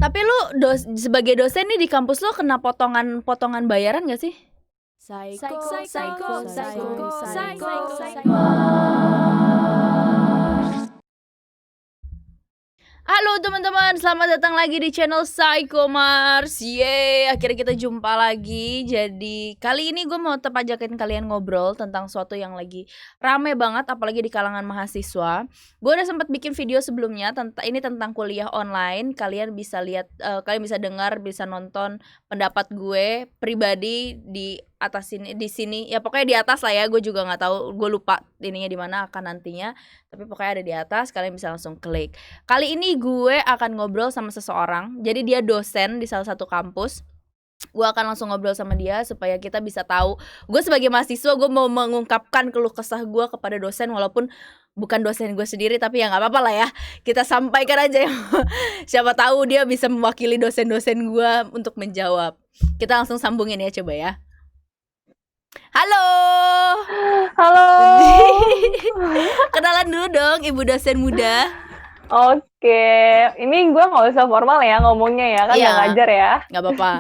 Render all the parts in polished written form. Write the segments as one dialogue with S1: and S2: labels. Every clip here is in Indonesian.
S1: Tapi lu sebagai dosen nih di kampus lu kena potongan bayaran gak sih? Psycho. Halo teman-teman, selamat datang lagi di channel Psycho Mars. Yeay, akhirnya kita jumpa lagi. Jadi kali ini gue mau ajakin kalian ngobrol tentang sesuatu yang lagi rame banget, apalagi di kalangan mahasiswa. Gue udah sempat bikin video sebelumnya tentang kuliah online. Kalian bisa lihat, kalian bisa dengar, bisa nonton pendapat gue pribadi di atas di sini. Ya pokoknya di atas lah ya. Gue juga nggak tahu, gue lupa ininya di mana akan nantinya. Tapi pokoknya ada di atas. Kalian bisa langsung klik. Kali ini gue akan ngobrol sama seseorang. Jadi dia dosen di salah satu kampus. Gue akan langsung ngobrol sama dia supaya kita bisa tahu. Gue sebagai mahasiswa, gue mau mengungkapkan keluh kesah gue kepada dosen, walaupun bukan dosen gue sendiri, tapi ya nggak apa-apa lah ya. Kita sampaikan aja ya. Siapa tahu dia bisa mewakili dosen-dosen gue untuk menjawab. Kita langsung sambungin ya, coba ya. Halo. Kenalan dulu dong, Ibu dosen muda.
S2: Oke, ini gue nggak usah formal ya ngomongnya ya, kan nggak ngajar ya.
S1: Nggak apa-apa.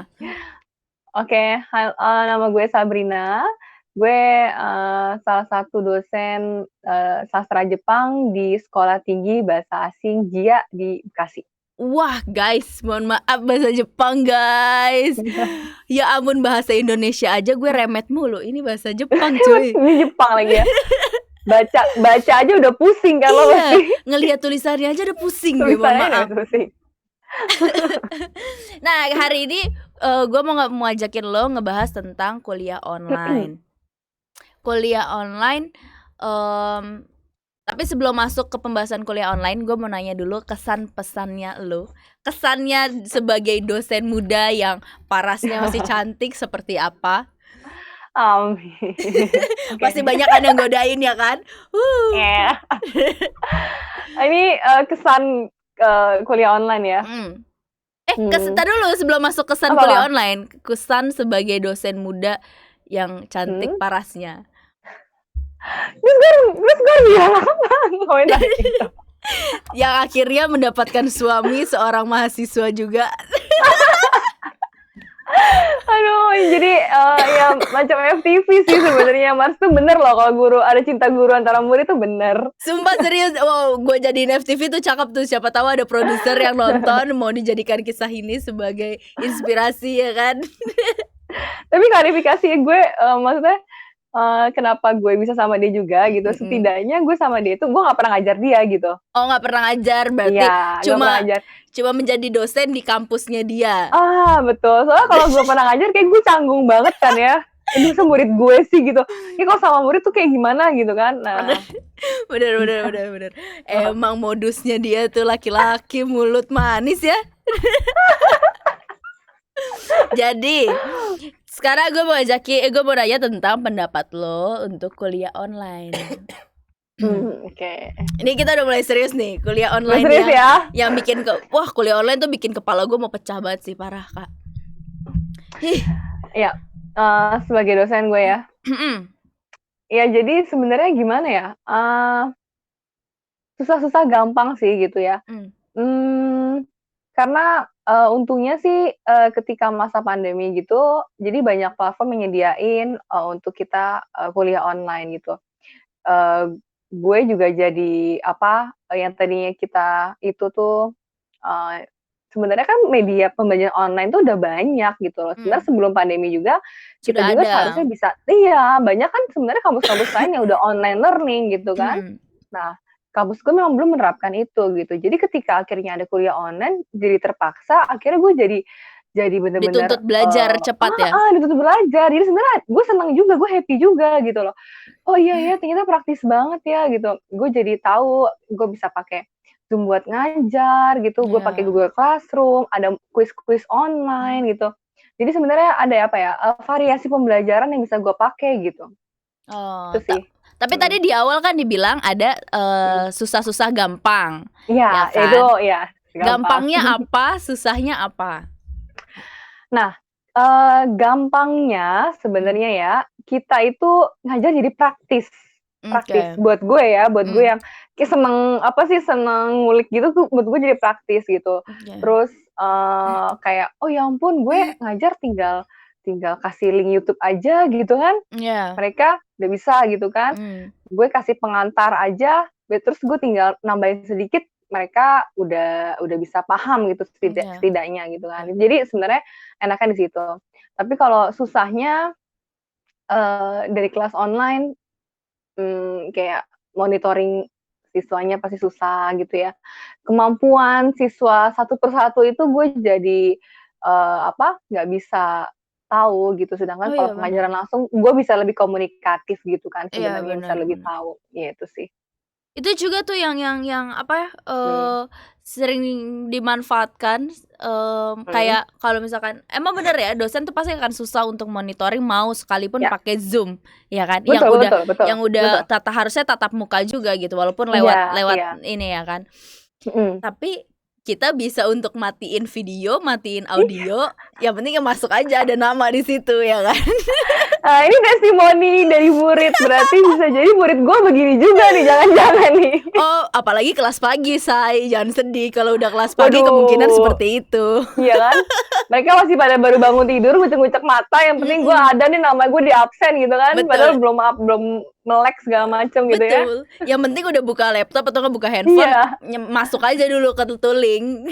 S2: Oke, nama gue Sabrina. Gue salah satu dosen sastra Jepang di Sekolah Tinggi Bahasa Asing JIA di Bekasi.
S1: Wah guys, mohon maaf bahasa Jepang guys. Ya ampun, bahasa Indonesia aja gue remet mulu. Ini bahasa Jepang cuy.
S2: Ini Jepang lagi ya. Baca aja udah pusing kalau
S1: ngelihat tulisannya aja udah pusing gue, mohon maaf. Nah hari ini gue mau ajakin lo ngebahas tentang kuliah online. Kuliah online. Tapi sebelum masuk ke pembahasan kuliah online, gue mau nanya dulu kesan pesannya lo. Kesannya sebagai dosen muda yang parasnya masih cantik seperti apa? Pasti banyak yang godain ya kan?
S2: Ini kesan kuliah online ya.
S1: Kesan dulu sebelum masuk kesan kuliah online. Kesan sebagai dosen muda yang cantik parasnya.
S2: Terus gue bilang apa?
S1: Yang akhirnya mendapatkan suami seorang mahasiswa juga.
S2: Aduh, jadi ya macam FTV sih sebenarnya. Mars tuh bener loh kalau guru ada cinta guru antara murid tuh bener.
S1: Sumpah serius, wow, gue jadiin FTV tuh cakep tuh. Siapa tahu ada produser yang nonton mau dijadikan kisah ini sebagai inspirasi ya kan.
S2: Tapi klarifikasi gue, maksudnya kenapa gue bisa sama dia juga gitu. Setidaknya gue sama dia itu gue gak pernah ngajar dia gitu.
S1: Oh gak pernah ngajar, berarti ya, cuma menjadi dosen di kampusnya dia.
S2: Betul, soalnya kalau gue pernah ngajar kayak gue canggung banget kan ya. Ini murid gue sih gitu. Ya kalau sama murid tuh kayak gimana gitu kan. Nah.
S1: Bener. Emang modusnya dia tuh laki-laki mulut manis ya. Jadi sekarang gue mau nanya tentang pendapat lo untuk kuliah online.
S2: Oke.
S1: Ini kita udah mulai serius nih, kuliah online yang bikin wah kuliah online tuh bikin kepala gue mau pecah banget sih, parah kak.
S2: Ya, sebagai dosen gue ya. Ya jadi sebenarnya gimana ya? Susah-susah gampang sih gitu ya. Karena untungnya sih ketika masa pandemi gitu, jadi banyak platform yang nyediain untuk kita kuliah online gitu. Gue juga jadi yang tadinya kita itu tuh sebenarnya kan media pembelajaran online tuh udah banyak gitu loh. Sebenarnya sebelum pandemi juga kita
S1: sudah
S2: juga
S1: ada.
S2: Seharusnya bisa. Iya, banyak kan sebenarnya kampus-kampus lain yang udah online learning gitu kan. Nah, kampus gue memang belum menerapkan itu gitu. Jadi ketika akhirnya ada kuliah online, jadi terpaksa akhirnya gue jadi benar-benar
S1: dituntut belajar cepat ya.
S2: Dituntut belajar. Jadi sebenarnya gue senang juga, gue happy juga gitu loh. Oh iya ternyata praktis banget ya gitu. Gue jadi tahu gue bisa pakai Zoom buat ngajar gitu. Gue pakai Google Classroom, ada quiz-quiz online gitu. Jadi sebenarnya ada variasi pembelajaran yang bisa gue pakai gitu.
S1: Itu sih. Tapi tadi di awal kan dibilang ada susah-susah gampang.
S2: Iya,
S1: kan?
S2: itu ya.
S1: Gampangnya apa, susahnya apa?
S2: Nah, gampangnya sebenarnya ya, kita itu ngajar jadi praktis. Buat gue ya, buat gue yang kayak seneng ngulik gitu tuh buat gue jadi praktis gitu. Terus kayak, "Oh ya ampun gue ngajar tinggal tinggal kasih link YouTube aja," gitu kan.
S1: Iya,
S2: Mereka udah bisa gitu kan.
S1: mmm,
S2: Gue kasih pengantar aja, terus gue tinggal nambahin sedikit, mereka udah bisa paham gitu
S1: iya,
S2: setidaknya gitu kan.
S1: iya.
S2: Jadi sebenarnya enaknya di situ. Tapi kalau susahnya, dari kelas online, kayak monitoring siswanya pasti susah gitu ya. Kemampuan siswa satu persatu itu gue jadi, nggak bisa tahu gitu, sedangkan
S1: Oh
S2: kalau
S1: iya benar.
S2: pengajaran langsung gue bisa lebih komunikatif gitu kan
S1: Iya
S2: sebenarnya, bisa
S1: benar
S2: lebih
S1: benar.
S2: tahu, gitu sih.
S1: Itu juga tuh yang apa ya,
S2: Mmm,
S1: sering dimanfaatkan,
S2: mhm,
S1: kayak kalau misalkan emang bener ya dosen tuh pasti akan susah untuk monitoring mau sekalipun
S2: ya,
S1: pakai Zoom, ya kan?
S2: betul betul betul
S1: Yang udah
S2: betul.
S1: harusnya tatap muka juga gitu walaupun
S2: Iya
S1: lewat lewat
S2: iya,
S1: ini ya kan.
S2: mhm.
S1: Tapi kita bisa untuk matiin video, matiin
S2: Ih,
S1: audio, yang penting ya masuk aja ada nama di situ ya kan?
S2: ini testimoni dari murid, berarti bisa jadi murid gue begini juga nih, jangan-jangan nih.
S1: Oh, apalagi kelas pagi, Say, jangan sedih kalau udah kelas pagi kemungkinan
S2: Waduh.
S1: seperti itu.
S2: Iya kan? Mereka masih pada baru bangun tidur, ngucek-ngucek mata, yang penting gue
S1: Mhm,
S2: ada nih, nama gue di absen gitu kan, padahal
S1: betul
S2: belum melek segala macem gitu ya.
S1: betul, yang penting udah buka laptop atau nggak buka handphone,
S2: Iya,
S1: masuk aja dulu ke tuling.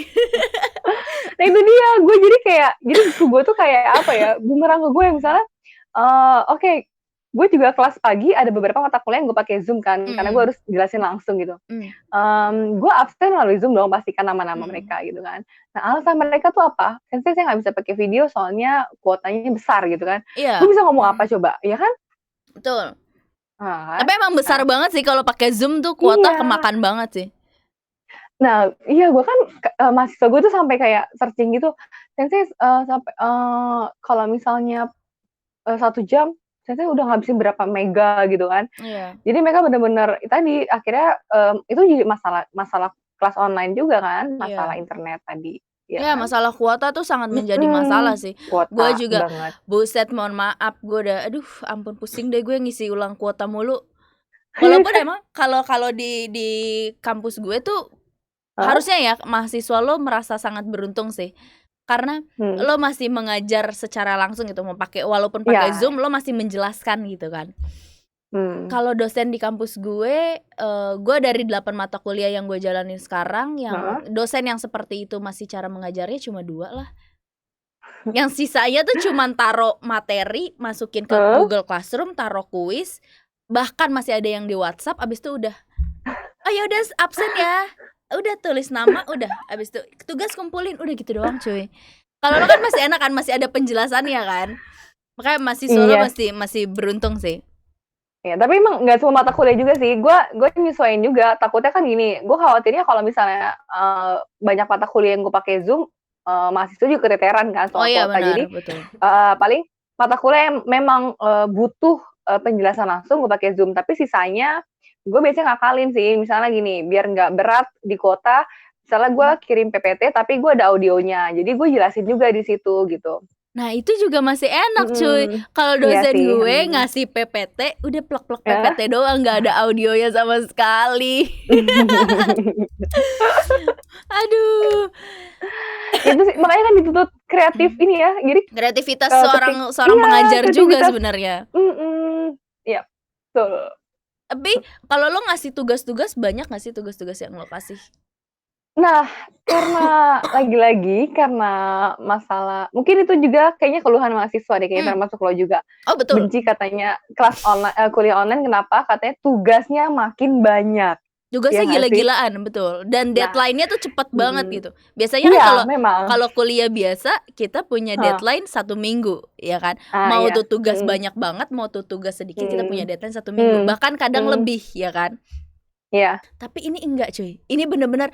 S2: nah itu dia, gue jadi kayak, jadi ke gue tuh kayak apa ya, bumerang ke gue yang misalnya, oke, gue juga kelas pagi ada beberapa mata kuliah yang gue pakai Zoom kan, karena gue
S1: Mhm,
S2: harus jelasin langsung gitu.
S1: mmm,
S2: Gue absen melalui Zoom dong, pastikan nama-nama
S1: mhm,
S2: mereka gitu kan. Nah, alasan mereka tuh apa? "Sensei saya nggak bisa pakai video soalnya kuotanya besar," gitu kan. Gue
S1: iya,
S2: bisa ngomong apa
S1: mhm,
S2: coba, ya kan?
S1: betul.
S2: Nah kan?
S1: Tapi emang besar
S2: Nah
S1: banget sih kalau pakai Zoom tuh kuota
S2: iya.
S1: kemakan banget sih.
S2: Nah iya, gue kan mahasiswa gue tuh sampai kayak searching gitu, "Sensei, sampai kalau misalnya, 1 jam, Sensei udah ngabisin berapa mega," gitu kan.
S1: Iya,
S2: Jadi mereka bener-bener tadi akhirnya, itu jadi masalah masalah kelas online juga kan, masalah
S1: iya.
S2: internet tadi, ya
S1: Ya,
S2: kan?
S1: masalah kuota tuh sangat menjadi masalah
S2: Mhm,
S1: sih.
S2: kuota
S1: Gue juga,
S2: banget.
S1: buset mohon maaf, gue udah aduh ampun pusing deh gue ngisi ulang kuota mulu. Walaupun emang kalau kalau di kampus gue tuh
S2: Heeh,
S1: harusnya ya mahasiswa lo merasa sangat beruntung sih. Karena
S2: mhm,
S1: lo masih mengajar secara langsung gitu, walaupun pakai
S2: iya,
S1: Zoom lo masih menjelaskan gitu kan.
S2: mmm,
S1: Kalau dosen di kampus gue dari 8 mata kuliah yang gue jalanin sekarang, yang
S2: heeh,
S1: dosen yang seperti itu masih cara mengajarnya cuma 2 lah. Yang sisanya tuh cuman taruh materi, masukin ke
S2: heeh,
S1: Google Classroom, taruh kuis, bahkan masih ada yang di WhatsApp, abis itu udah, "Oh ya udah absen ya." Udah tulis nama, udah, abis itu tugas kumpulin, udah gitu doang cuy. Kalau lo kan masih enak kan, masih ada penjelasannya kan. Makanya mahasiswa lo
S2: iya,
S1: masih masih beruntung sih.
S2: iya, tapi emang nggak semua mata kuliah juga sih, gue nyesuaiin juga, takutnya kan gini, gue khawatirnya kalau misalnya, banyak mata kuliah yang gue pakai Zoom, mahasiswa juga keteteran kan
S1: Oh
S2: soal
S1: iya
S2: kuota.
S1: benar,
S2: Jadi
S1: betul.
S2: paling mata kuliah yang memang, butuh, penjelasan langsung gue pakai Zoom, tapi sisanya gue biasanya ngakalin sih. Misalnya gini, biar nggak berat di kuota, misalnya gue
S1: Mhm.
S2: kirim PPT tapi gue ada audionya, jadi gue jelasin juga di situ gitu.
S1: Nah itu juga masih enak cuy,
S2: Mhm,
S1: kalau
S2: iya
S1: dosen
S2: sih,
S1: gue ngasih PPT, udah plek-plek
S2: heeh.
S1: PPT doang, nggak ada audionya sama sekali. Aduh.
S2: Itu sih makanya kan dituntut kreatif
S1: Mmm.
S2: ini ya, jadi,
S1: Kreativitas
S2: ketik
S1: seorang seorang
S2: iya,
S1: pengajar juga
S2: kreativitas
S1: sebenarnya.
S2: mhm, iya, betul.
S1: Tapi kalau lo ngasih tugas-tugas, banyak nggak sih tugas-tugas yang lo kasih?
S2: Nah, karena lagi-lagi karena masalah mungkin itu juga kayaknya keluhan mahasiswa deh, kayaknya
S1: Mmm,
S2: termasuk lo juga.
S1: oh betul,
S2: Benci katanya kuliah online kenapa? Katanya tugasnya makin banyak, iya
S1: tugasnya
S2: nggak sih?
S1: gila-gilaan, betul, dan
S2: Nah
S1: deadline-nya tuh cepet banget
S2: mhm,
S1: gitu. Biasanya kan
S2: iya
S1: kalau
S2: memang,
S1: kalau kuliah biasa, kita punya
S2: heeh,
S1: deadline 1 minggu, ya kan. Mau
S2: iya,
S1: tuh tugas
S2: mhm,
S1: banyak banget, mau tuh tugas sedikit, kita punya
S2: mhm,
S1: deadline 1 minggu,
S2: mhm,
S1: bahkan kadang
S2: mhm,
S1: lebih, ya kan.
S2: iya,
S1: Tapi ini enggak cuy, ini bener-bener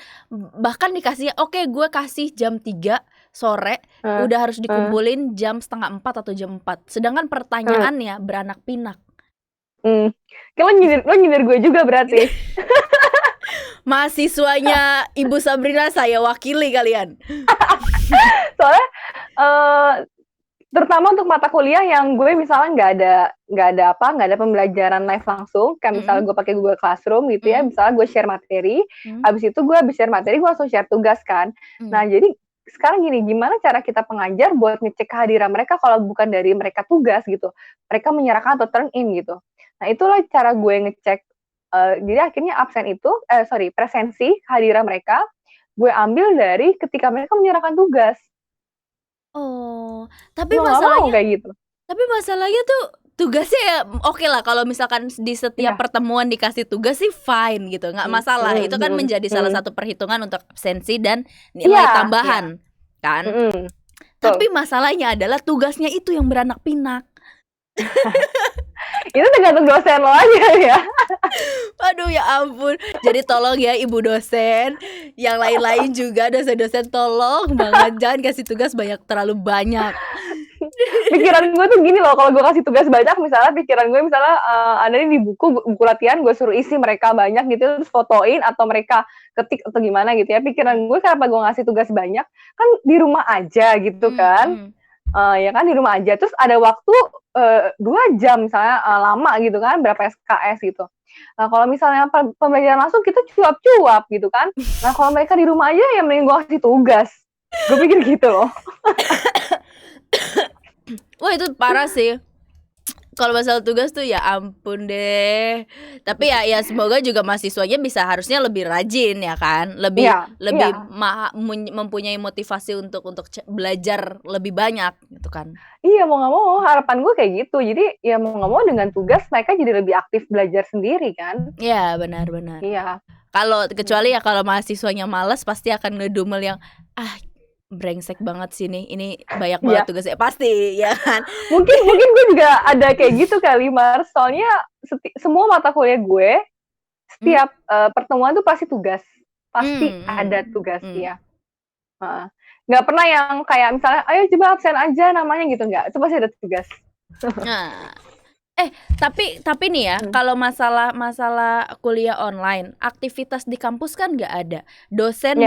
S1: bahkan dikasihnya, "Oke gue kasih jam 3 sore,
S2: heeh,
S1: udah harus
S2: heeh,
S1: dikumpulin jam 3:30 atau jam 4." Sedangkan
S2: heeh,
S1: pertanyaannya beranak pinak.
S2: mmm. Kayak lo nyindir gue juga berarti?
S1: Mahasiswanya Ibu Sabrina saya wakili kalian.
S2: Soalnya, eee, terutama untuk mata kuliah yang gue misalnya nggak ada pembelajaran live langsung, kayak misalnya
S1: Mhm,
S2: gue pakai Google Classroom gitu ya,
S1: mhm,
S2: misalnya gue share materi,
S1: mhm,
S2: habis itu gue habis share materi gue langsung share tugas kan.
S1: mmm,
S2: Nah jadi sekarang gini, gimana cara kita pengajar buat ngecek kehadiran mereka kalau bukan dari mereka tugas gitu, mereka menyerahkan atau turn in gitu. Nah itulah cara gue ngecek, jadi akhirnya absen itu presensi kehadiran mereka, gue ambil dari ketika mereka menyerahkan tugas.
S1: Oh, tapi
S2: Mau nggak mau
S1: masalahnya
S2: kayak gitu.
S1: tuh tugasnya ya oke lah kalau misalkan di setiap
S2: Iya.
S1: pertemuan dikasih tugas sih fine gitu, nggak masalah. Itu kan menjadi salah satu perhitungan untuk absensi dan nilai
S2: Iya, iya.
S1: tambahan, kan?
S2: Betul.
S1: Tapi masalahnya adalah tugasnya itu yang beranak pinak.
S2: Itu tergantung dosen lo aja ya.
S1: Aduh ya ampun. Jadi tolong ya ibu dosen, yang lain-lain juga dosen-dosen tolong banget jangan kasih tugas terlalu banyak.
S2: Pikiran gue tuh gini loh, kalau gue kasih tugas banyak, misalnya pikiran gue misalnya ada di buku latihan, gue suruh isi mereka banyak gitu, terus fotoin atau mereka ketik atau gimana gitu ya. Pikiran gue kenapa gue ngasih tugas banyak, kan di rumah aja gitu kan. Ya kan di rumah aja, terus ada waktu 2 jam misalnya lama gitu kan, berapa SKS gitu. Nah kalau misalnya pembelajaran langsung kita cuap-cuap gitu kan. Nah kalau mereka di rumah aja ya mending gue kasih tugas. Gue pikir gitu loh.
S1: Wah itu parah sih. Kalau masalah tugas tuh ya ampun deh. Tapi ya semoga juga mahasiswanya bisa harusnya lebih rajin ya kan, lebih mempunyai motivasi untuk belajar lebih banyak gitu kan.
S2: Iya mau nggak mau harapan gue kayak gitu. Jadi ya mau nggak mau dengan tugas mereka jadi lebih aktif belajar sendiri kan.
S1: Iya benar-benar.
S2: Iya.
S1: Kecuali ya kalau mahasiswanya malas pasti akan ngedumel yang brengsek banget sih nih, ini banyak banget tugasnya pasti ya kan.
S2: Mungkin gue juga ada kayak gitu kali Mars, soalnya semua mata kuliah gue setiap pertemuan tuh pasti tugas, pasti ada tugas ya. Nggak pernah yang kayak misalnya ayo coba absen aja namanya gitu, nggak, itu pasti ada tugas.
S1: Nah tapi nih ya, kalau masalah kuliah online, aktivitas di kampus kan nggak ada. Dosen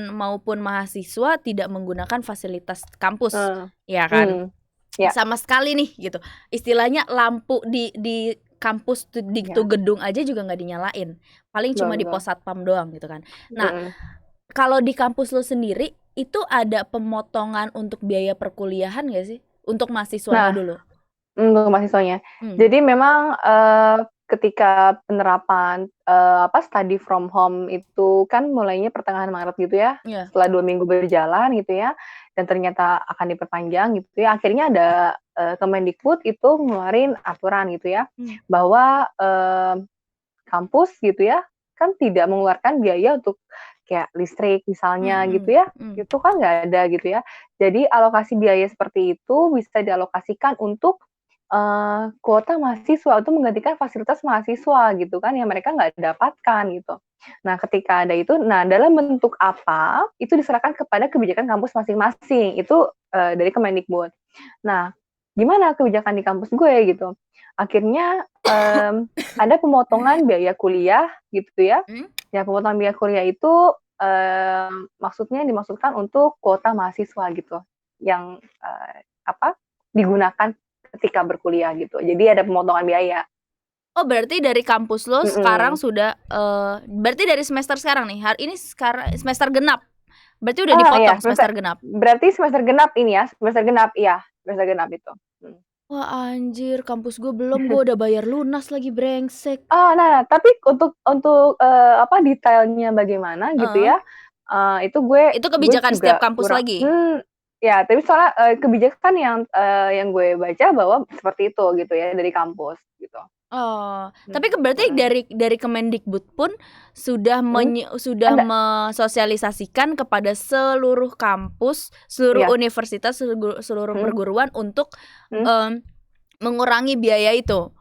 S1: maupun mahasiswa tidak menggunakan fasilitas kampus, ya kan? Sama sekali nih gitu. Istilahnya lampu di kampus di gedung aja juga nggak dinyalain. Paling cuma di pos satpam doang gitu kan. Nah, kalau di kampus lo sendiri itu ada pemotongan untuk biaya perkuliahan nggak sih? Untuk mahasiswa dulu?
S2: Untuk mahasiswanya. Jadi memang ketika penerapan study from home itu kan mulainya pertengahan Maret gitu ya. Setelah 2 minggu berjalan gitu ya, dan ternyata akan diperpanjang gitu ya. Akhirnya ada Kemendikbud itu ngeluarin aturan gitu ya, bahwa kampus gitu ya kan tidak mengeluarkan biaya untuk kayak listrik misalnya gitu ya, itu kan nggak ada gitu ya. Jadi alokasi biaya seperti itu bisa dialokasikan untuk kuota mahasiswa, untuk menggantikan fasilitas mahasiswa gitu kan yang mereka nggak dapatkan gitu. Nah ketika ada itu, dalam bentuk apa itu diserahkan kepada kebijakan kampus masing-masing, itu dari Kemendikbud. Nah gimana kebijakan di kampus gue gitu, akhirnya ada pemotongan biaya kuliah gitu ya. Ya pemotongan biaya kuliah itu dimaksudkan untuk kuota mahasiswa gitu, yang digunakan ketika berkuliah gitu. Jadi ada pemotongan biaya.
S1: Oh berarti dari kampus lo sekarang sudah berarti dari semester sekarang nih, hari ini sekarang semester genap. Berarti udah dipotong semester genap.
S2: Berarti semester genap ini ya, semester genap itu.
S1: Wah anjir, kampus gue belum, gue udah bayar lunas lagi brengsek.
S2: Nah tapi untuk detailnya bagaimana gitu ya, itu
S1: kebijakan
S2: juga
S1: setiap kampus lagi.
S2: Ya tapi soalnya kebijakan yang gue baca bahwa seperti itu gitu ya dari kampus gitu.
S1: Tapi berarti dari Kemendikbud pun sudah mensosialisasikan kepada seluruh kampus, seluruh universitas, seluruh perguruan untuk mengurangi biaya itu,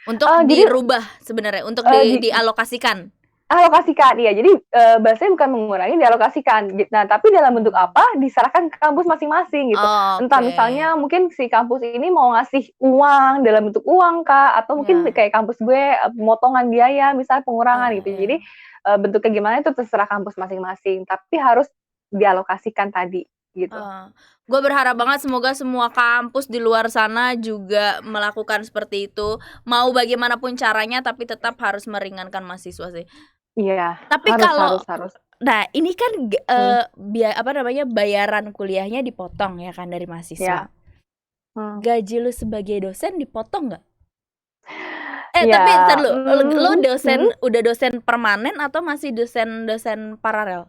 S1: untuk dirubah sebenarnya, untuk dialokasikan.
S2: Alokasikan, iya. Jadi bahasanya bukan mengurangi, dialokasikan. Nah, tapi dalam bentuk apa diserahkan ke kampus masing-masing gitu. Entah misalnya mungkin si kampus ini mau ngasih uang dalam bentuk uang kah, atau mungkin kayak kampus gue pemotongan biaya, misalnya pengurangan gitu. Jadi bentuknya gimana itu terserah kampus masing-masing, tapi harus dialokasikan tadi gitu.
S1: Gue berharap banget semoga semua kampus di luar sana juga melakukan seperti itu. Mau bagaimanapun caranya, tapi tetap harus meringankan mahasiswa sih.
S2: Iya.
S1: Tapi
S2: harus.
S1: Nah, ini kan
S2: Hmm,
S1: apa namanya, bayaran kuliahnya dipotong ya kan dari mahasiswa.
S2: ya. Hmm.
S1: Gaji lu sebagai dosen dipotong nggak? Tapi entar
S2: Ya,
S1: lu, lu
S2: hmm.
S1: udah dosen permanen atau masih dosen paralel?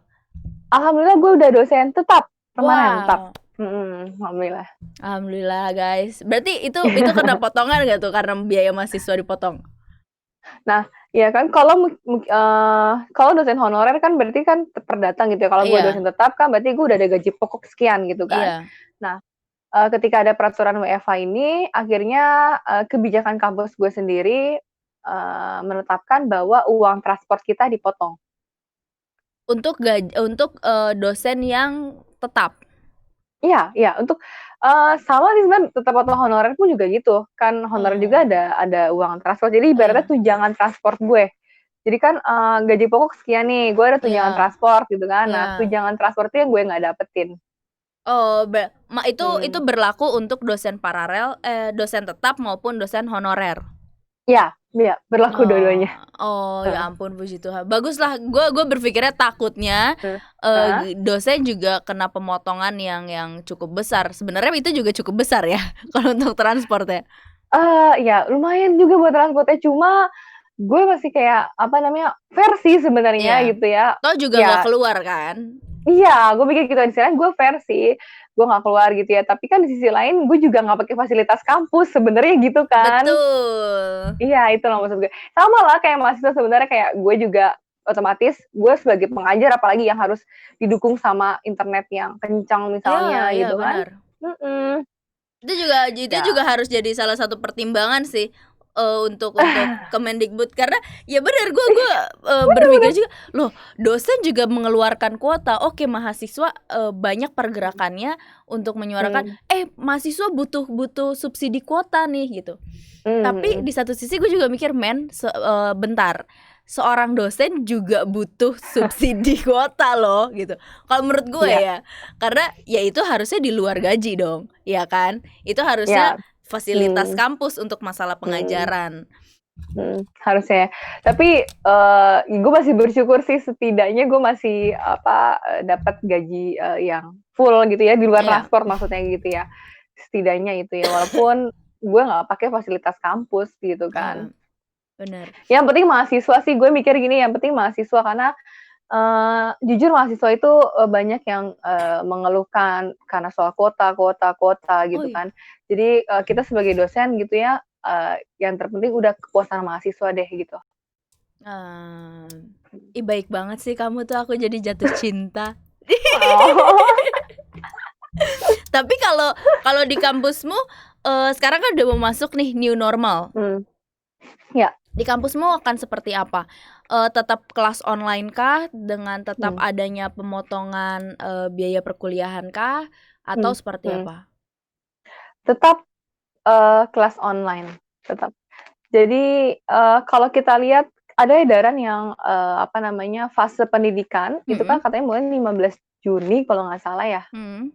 S2: Alhamdulillah gue udah dosen tetap, permanen tetap.
S1: Wow,
S2: Alhamdulillah.
S1: alhamdulillah guys. Berarti itu kena potongan nggak tuh karena biaya mahasiswa dipotong?
S2: Nah, ya kan kalau dosen honorer kan berarti kan per datang gitu ya. Kalau gue dosen
S1: Iya,
S2: tetap kan berarti gue udah ada gaji pokok sekian gitu kan.
S1: iya.
S2: Nah, ketika ada peraturan WFH ini, akhirnya kebijakan kampus gue sendiri menetapkan bahwa uang transport kita dipotong.
S1: Untuk dosen yang tetap.
S2: Iya, iya, untuk sama sih sebenarnya tetap potong honorer pun juga gitu. Kan honorer juga
S1: Oh,
S2: ada uang transport. Jadi ibaratnya
S1: iya,
S2: tunjangan transport gue. Jadi kan gaji pokok sekian nih, gue ada tunjangan
S1: iya,
S2: transport gitu kan. Nah,
S1: iya.
S2: tunjangan transport itu yang gue nggak dapetin.
S1: Oh, itu
S2: Hmm.
S1: berlaku untuk dosen paralel, dosen tetap maupun dosen honorer?
S2: Iya, iya, berlaku
S1: Oh,
S2: dua-duanya.
S1: oh ya
S2: Heeh.
S1: ampun puji Tuhan. Baguslah, gue berpikirnya takutnya
S2: Heeh.
S1: dosen juga kena pemotongan yang cukup besar. Sebenarnya itu juga cukup besar ya kalau untuk transport ya.
S2: Ya lumayan juga buat transportnya, cuma gue masih kayak, apa namanya, versi sebenarnya
S1: Iya.
S2: gitu ya.
S1: Toh juga nggak
S2: Ya
S1: keluar kan?
S2: iya, gue mikir gitu, istilahnya gue versi, gue nggak keluar gitu ya, tapi kan di sisi lain gue juga nggak pakai fasilitas kampus sebenarnya gitu kan.
S1: Betul.
S2: Iya, itu loh maksud gue. Sama lah kayak mahasiswa sebenarnya kayak gue juga otomatis gue sebagai pengajar apalagi yang harus didukung sama internet yang kencang
S1: Iya,
S2: misalnya
S1: iya
S2: gitu kan.
S1: benar.
S2: Mhm,
S1: Itu juga
S2: ya.
S1: harus jadi salah satu pertimbangan sih, untuk Kemendikbud karena ya benar gue
S2: Bener,
S1: berpikir
S2: bener.
S1: juga, loh dosen juga mengeluarkan kuota, oke mahasiswa, banyak pergerakannya untuk menyuarakan,
S2: Mhm,
S1: mahasiswa butuh butuh subsidi kuota nih gitu. Tapi
S2: mhm,
S1: di satu sisi gue juga mikir, bentar, seorang dosen juga butuh subsidi kuota loh gitu. Kalau menurut gue
S2: iya,
S1: ya, karena ya itu harusnya di luar gaji dong, ya kan? Itu harusnya
S2: iya,
S1: fasilitas
S2: mmm,
S1: kampus untuk masalah
S2: mhm.
S1: pengajaran.
S2: Harusnya ya. Tapi, gue masih bersyukur sih setidaknya gue masih, dapat gaji, yang full gitu ya, di luar
S1: Iya,
S2: transport maksudnya gitu ya. Setidaknya itu ya, walaupun gue nggak pakai fasilitas kampus gitu kan.
S1: iya, benar.
S2: Yang penting mahasiswa sih, gue mikir gini, yang penting mahasiswa karena, jujur mahasiswa itu, banyak yang, mengeluhkan karena soal kuota kuota kuota
S1: Oh
S2: gitu
S1: iya,
S2: kan. Jadi, kita sebagai dosen gitu ya, yang terpenting udah kepuasan mahasiswa deh gitu.
S1: mmm, ih baik banget sih kamu tuh, aku jadi jatuh cinta.
S2: Oh.
S1: Tapi kalau kalau di kampusmu, sekarang kan udah mau masuk nih new normal.
S2: Mmm, ya,
S1: Di kampusmu akan seperti apa? Tetap kelas online kah? Dengan tetap
S2: mmm,
S1: adanya pemotongan, biaya perkuliahan kah? Atau
S2: mhm,
S1: seperti
S2: mhm.
S1: apa?
S2: Tetap, kelas online, tetap. Jadi, kalau kita lihat ada edaran yang, fase pendidikan itu kan
S1: Mhm,
S2: katanya mulai 15 Juni kalau nggak salah ya.
S1: mhm,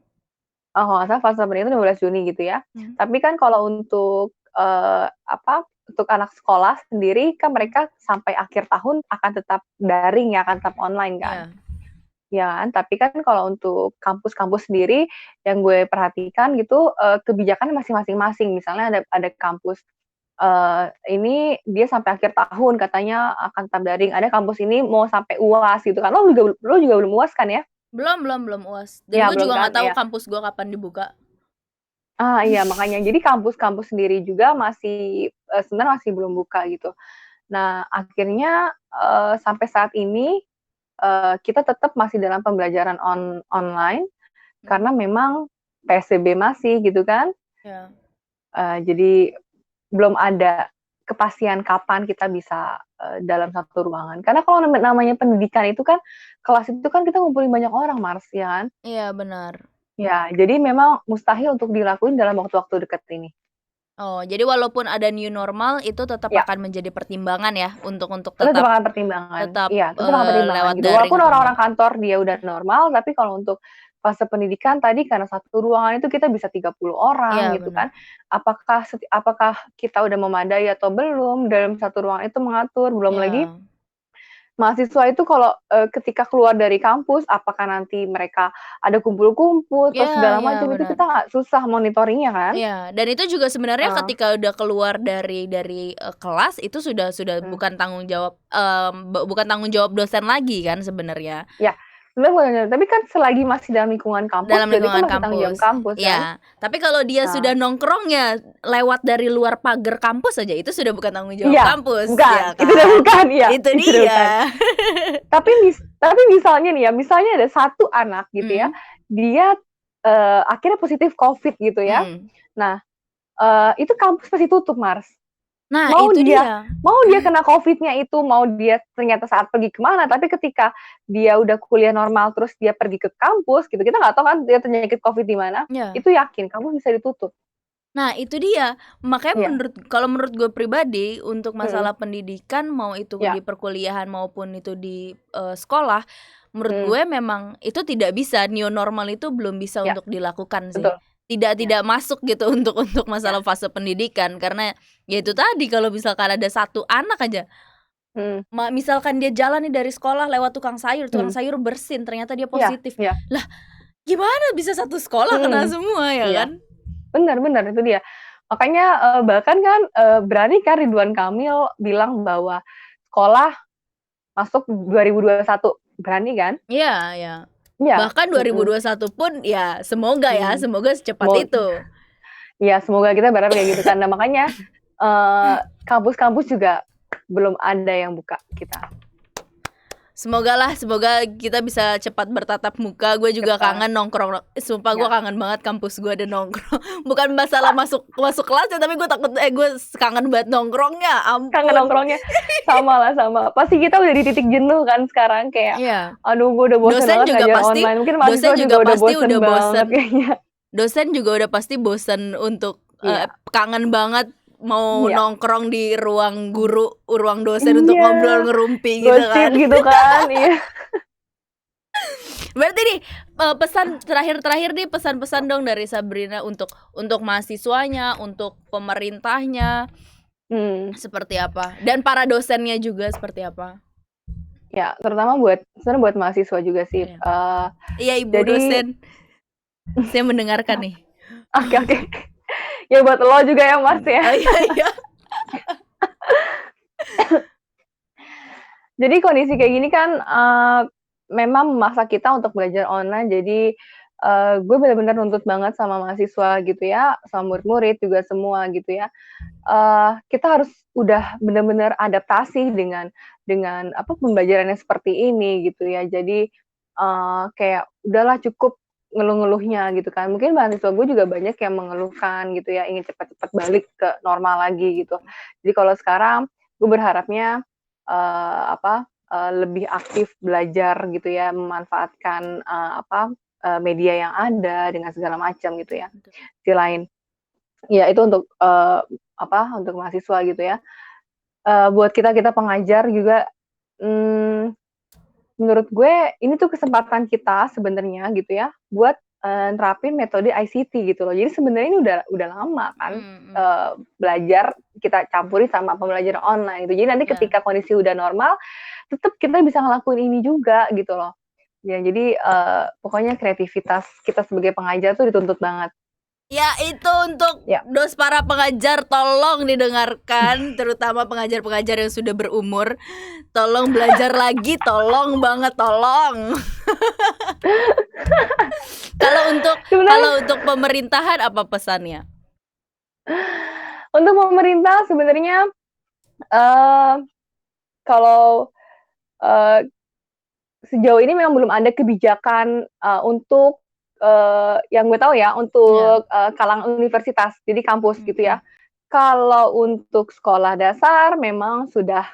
S2: Kalau nggak salah fase pendidikan itu 15 Juni gitu ya.
S1: mhm,
S2: Tapi kan kalau untuk, untuk anak sekolah sendiri kan
S1: mhm.
S2: mereka sampai akhir tahun akan tetap daring ya, akan tetap online kan.
S1: Iya,
S2: Ya kan, tapi kan kalau untuk kampus-kampus sendiri yang gue perhatikan gitu, kebijakannya masih masing-masing. Misalnya ada kampus, ini dia sampai akhir tahun katanya akan tetap daring, ada kampus ini mau sampai UAS gitu kan. Lo juga belum UAS kan ya?
S1: belum UAS, dan
S2: Iya
S1: gue
S2: belum
S1: juga
S2: kan?
S1: nggak tahu
S2: Iya.
S1: kampus gue kapan dibuka.
S2: Iya makanya. Jadi kampus-kampus sendiri juga masih, sebenarnya masih belum buka gitu. Nah akhirnya, sampai saat ini, kita tetap masih dalam pembelajaran online
S1: Mhm,
S2: karena memang PSBB masih gitu kan.
S1: iya,
S2: Jadi belum ada kepastian kapan kita bisa, dalam satu ruangan. Karena kalau namanya pendidikan itu kan, kelas itu kan kita ngumpulin banyak orang Mars, ya kan?
S1: iya benar.
S2: Ya, jadi memang mustahil untuk dilakuin dalam waktu-waktu dekat ini.
S1: Oh, jadi walaupun ada new normal itu tetap
S2: Ya,
S1: akan menjadi pertimbangan ya untuk
S2: tetap
S1: tetap
S2: akan pertimbangan.
S1: tetap,
S2: Iya, tetap akan pertimbangan
S1: lewat
S2: gitu.
S1: daring
S2: Walaupun
S1: atau
S2: orang-orang
S1: enggak?
S2: kantor dia udah normal, tapi kalau untuk fase pendidikan tadi karena satu ruangan itu kita bisa 30 orang
S1: Iya
S2: gitu
S1: benar.
S2: kan. Apakah kita udah memadai atau belum dalam satu ruangan itu mengatur, belum lagi
S1: Iya.
S2: mahasiswa itu kalau, ketika keluar dari kampus, apakah nanti mereka ada kumpul-kumpul atau
S1: Iya
S2: segala
S1: iya,
S2: macam, itu
S1: benar.
S2: kita nggak susah monitoring-nya kan?
S1: Iya, dan itu juga sebenarnya
S2: Heeh,
S1: ketika udah keluar dari kelas itu sudah
S2: mmm,
S1: bukan tanggung jawab, bukan tanggung jawab dosen lagi kan sebenarnya,
S2: iya, bener, tapi kan selagi masih dalam lingkungan kampus,
S1: dalam
S2: berarti kan
S1: lingkungan
S2: masih tanggung jawab
S1: kampus.
S2: kampus kan?
S1: Iya, tapi kalau dia
S2: Nah,
S1: sudah nongkrongnya lewat dari luar pagar kampus aja, itu sudah bukan tanggung jawab
S2: iya,
S1: kampus,
S2: bukan,
S1: ya
S2: itu udah
S1: kan?
S2: bukan, iya,
S1: Itu
S2: itu udah bukan.
S1: dia.
S2: Tapi misalnya nih ya, misalnya ada satu anak gitu ya,
S1: Mhm,
S2: dia, akhirnya positif Covid gitu ya.
S1: mhm.
S2: Nah, itu kampus pasti tutup, Mars.
S1: Nah,
S2: Mau
S1: itu
S2: dia
S1: dia.
S2: mau dia kena Covid-nya itu, mau dia ternyata saat pergi ke mana, tapi ketika dia udah kuliah normal, terus dia pergi ke kampus gitu, kita nggak tahu kan dia terjangkit Covid di mana,
S1: Iya.
S2: itu yakin kampus bisa ditutup.
S1: Nah, itu dia. Makanya
S2: Iya,
S1: kalau menurut gue pribadi, untuk
S2: mhm,
S1: masalah pendidikan, mau itu di
S2: iya,
S1: perkuliahan maupun itu di, sekolah, menurut
S2: mhm,
S1: gue memang itu tidak bisa, new normal itu belum bisa
S2: iya,
S1: untuk dilakukan sih.
S2: betul,
S1: Tidak
S2: iya,
S1: tidak masuk gitu untuk
S2: iya,
S1: masalah fase pendidikan, karena ya itu tadi, kalau misalkan ada satu anak aja,
S2: mhm,
S1: misalkan dia jalan nih dari sekolah lewat tukang
S2: mhm,
S1: sayur bersin, ternyata dia
S2: iya,
S1: positif.
S2: iya,
S1: Lah, gimana bisa satu sekolah kena
S2: mhm,
S1: semua ya
S2: iya,
S1: kan?
S2: bener bener, itu dia. Makanya, bahkan kan, berani kan Ridwan Kamil bilang bahwa sekolah masuk 2021, berani kan?
S1: Iya iya.
S2: Iya,
S1: Bahkan
S2: mhm,
S1: 2021 pun ya semoga ya,
S2: mhm.
S1: semoga secepat
S2: Mo
S1: itu.
S2: Ya semoga kita berharap kayak gitu kan. Nah makanya, kampus-kampus juga belum ada yang buka kita,
S1: Semogalah, semoga kita bisa cepat bertatap muka. Gue juga
S2: cepat.
S1: kangen nongkrong, sumpah gue
S2: Ya,
S1: kangen banget kampus gue ada nongkrong. Bukan masalah masuk masuk kelas ya, tapi gue takut, gue kangen banget nongkrongnya,
S2: kangen
S1: ampun.
S2: nongkrongnya. Sama lah, sama. Pasti kita udah di titik jenuh kan sekarang kayak,
S1: Iya,
S2: "Aduh gue udah bosen
S1: dosen
S2: banget
S1: juga
S2: ngajar
S1: pasti
S2: online." Mungkin mahasiswa
S1: dosen
S2: juga
S1: juga
S2: udah
S1: pasti
S2: bosen
S1: udah
S2: banget
S1: bosen.
S2: kayaknya.
S1: Dosen juga udah pasti bosen untuk,
S2: Iya,
S1: kangen banget mau
S2: iya,
S1: nongkrong di ruang guru, ruang dosen untuk
S2: iya,
S1: ngobrol ngerumpi gitu
S2: gosip
S1: kan.
S2: gitu kan, iya.
S1: Berarti nih, pesan terakhir-terakhir nih, pesan-pesan dong dari Sabrina untuk mahasiswanya, untuk pemerintahnya,
S2: Hmm,
S1: seperti apa? Dan para dosennya juga seperti apa?
S2: ya terutama sebenarnya buat mahasiswa juga sih,
S1: Iya. Iya, Ibu
S2: jadi
S1: dosen, saya mendengarkan nih.
S2: oke, oke. Ya buat lo juga ya, Mas, ya.
S1: Oh, iya iya.
S2: Jadi kondisi kayak gini kan, memang memaksa kita untuk belajar online, jadi, gue bener-bener nuntut banget sama mahasiswa gitu ya, sama murid-murid juga semua gitu ya. Kita harus udah bener-bener adaptasi dengan apa, pembelajarannya seperti ini gitu ya. Jadi, kayak udahlah cukup ngeluh-ngeluhnya gitu kan. Mungkin mahasiswa gue juga banyak yang mengeluhkan gitu ya, ingin cepat-cepat balik ke normal lagi gitu. Jadi kalau sekarang gue berharapnya, apa, lebih aktif belajar gitu ya, memanfaatkan, apa, media yang ada dengan segala macam gitu ya.
S1: Betul.
S2: Sisi lain, ya itu untuk, apa, untuk mahasiswa gitu ya. Buat kita-kita pengajar juga, mmm, menurut gue ini tuh kesempatan kita sebenarnya gitu ya, buat, nerapin metode ICT gitu loh. Jadi sebenarnya ini udah lama kan,
S1: Mhm mhm.
S2: belajar kita campuri sama pembelajaran online gitu. Jadi nanti
S1: Iya.
S2: ketika kondisi udah normal, tetep kita bisa ngelakuin ini juga gitu loh. Ya jadi, pokoknya kreativitas kita sebagai pengajar tuh dituntut banget.
S1: Ya itu untuk
S2: Ya.
S1: para pengajar, tolong didengarkan, terutama pengajar-pengajar yang sudah berumur, tolong belajar lagi, tolong banget, tolong.
S2: Sebenarnya
S1: Kalau untuk pemerintahan apa pesannya?
S2: untuk pemerintah sebenarnya, eee, kalau, eee, sejauh ini memang belum ada kebijakan, untuk, yang gue tahu ya,
S1: Iya,
S2: untuk, kalangan universitas, jadi kampus gitu ya.
S1: mhm,
S2: Kalau untuk sekolah dasar memang sudah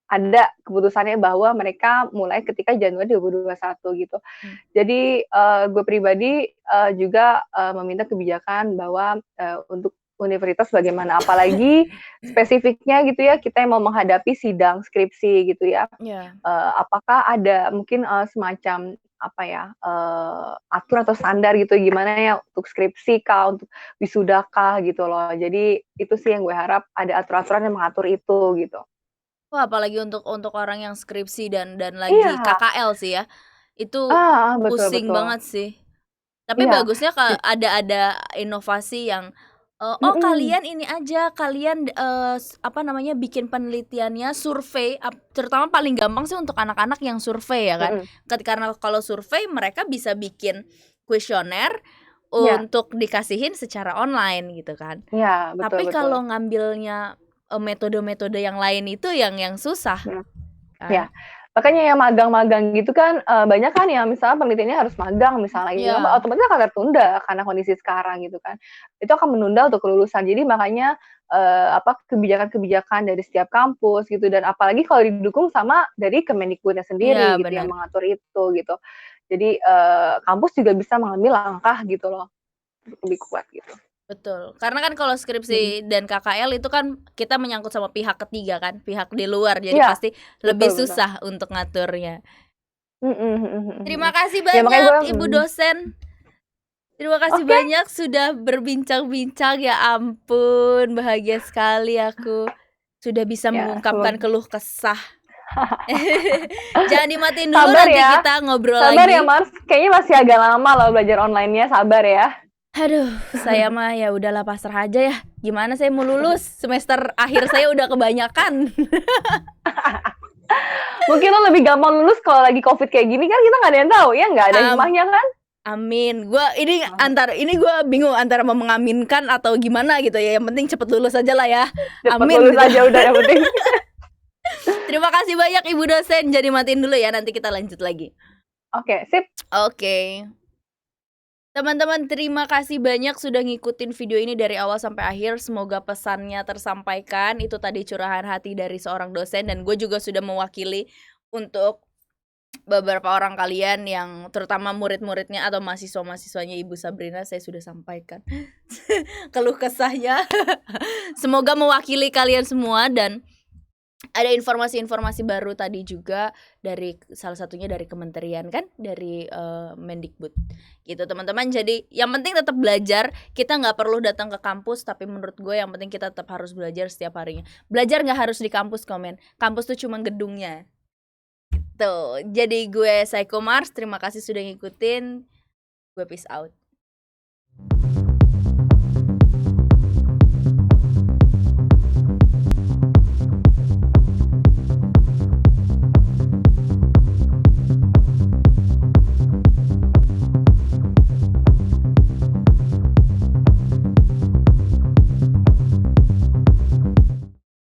S2: ada keputusannya bahwa mereka mulai ketika Januari 2021 gitu.
S1: mmm.
S2: Jadi, gue pribadi, juga, meminta kebijakan bahwa, untuk universitas bagaimana, apalagi spesifiknya gitu ya, kita yang mau menghadapi sidang skripsi gitu ya.
S1: Iya.
S2: Apakah ada mungkin, semacam apa ya, aturan atau standar gitu gimana ya untuk skripsi kah, untuk wisuda kah gitu loh. Jadi itu sih yang gue harap ada aturan-aturan yang mengatur itu gitu.
S1: Wah, apalagi untuk orang yang skripsi dan lagi
S2: Iya,
S1: KKL sih ya, itu
S2: betul
S1: pusing
S2: betul.
S1: banget sih. Tapi
S2: Iya,
S1: bagusnya ada inovasi yang, "Oh
S2: mhm,
S1: kalian ini aja, kalian, apa namanya, bikin penelitiannya, survei," terutama paling gampang sih untuk anak-anak yang survei ya kan.
S2: mhm,
S1: Karena kalau survei mereka bisa bikin kuesioner
S2: iya
S1: untuk dikasihin secara online gitu kan.
S2: iya, betul
S1: Tapi
S2: betul,
S1: kalau ngambilnya, metode-metode yang lain itu yang susah
S2: mhm.
S1: kan.
S2: Iya, makanya yang magang-magang gitu kan, banyak kan yang misalnya penelitiannya harus magang misalnya gitu kan,
S1: Iya,
S2: otomatis akan tertunda karena kondisi sekarang gitu kan. Itu akan menunda untuk kelulusan. Jadi makanya, kebijakan-kebijakan dari setiap kampus gitu dan apalagi kalau didukung sama dari Kemendikbudnya
S1: iya
S2: sendiri gitu yang
S1: benar.
S2: mengatur itu gitu. Jadi, kampus juga bisa mengambil langkah gitu loh, untuk lebih kuat gitu.
S1: Betul, karena kan kalau
S2: Mhm.
S1: skripsi dan KKL itu kan kita menyangkut sama pihak ketiga kan, pihak di luar, jadi
S2: Iya,
S1: pasti lebih
S2: betul betul.
S1: susah untuk ngaturnya.
S2: Mhm mhm mhm
S1: Terima
S2: mhm.
S1: kasih
S2: Ya makanya
S1: banyak
S2: gue
S1: Ibu dosen, terima kasih
S2: oke,
S1: banyak sudah berbincang-bincang, ya ampun bahagia sekali aku, sudah bisa
S2: ya
S1: mengungkapkan
S2: semoga
S1: keluh kesah. Jangan dimatiin dulu,
S2: sabar
S1: nanti
S2: ya.
S1: kita ngobrol
S2: Sabar ya,
S1: lagi.
S2: Mars, kayaknya masih agak lama loh belajar online-nya, sabar ya.
S1: Aduh, saya mah ya udahlah pasrah aja ya, gimana saya mau lulus, semester akhir saya udah kebanyakan.
S2: Mungkin lo lebih gampang lulus kalau lagi Covid kayak gini kan kita nggak ada yang tahu, ya nggak ada
S1: Am
S2: hikmahnya kan?
S1: Amin. Gua bingung antara mau mengaminkan atau gimana gitu ya, yang penting cepet lulus aja lah ya.
S2: Cepet
S1: Amin
S2: lulus
S1: gitu.
S2: aja udah yang penting.
S1: Terima kasih banyak Ibu dosen, jadi matiin dulu ya, nanti kita lanjut lagi.
S2: Oke, sip.
S1: Oke. Teman-teman, terima kasih banyak sudah ngikutin video ini dari awal sampai akhir. Semoga pesannya tersampaikan. Itu tadi curahan hati dari seorang dosen, dan gue juga sudah mewakili untuk beberapa orang kalian yang terutama murid-muridnya atau mahasiswa-mahasiswanya Ibu Sabrina, saya sudah sampaikan keluh kesahnya. Semoga mewakili kalian semua, dan ada informasi-informasi baru tadi juga dari salah satunya dari kementerian kan, dari Mendikbud gitu teman-teman. Jadi yang penting tetap belajar, kita nggak perlu datang ke kampus, tapi menurut gue yang penting kita tetap harus belajar setiap harinya. Belajar nggak harus di kampus, komen, kampus tuh cuma gedungnya tuh. Jadi gue Psycho Mars, terima kasih sudah ngikutin, gue peace out.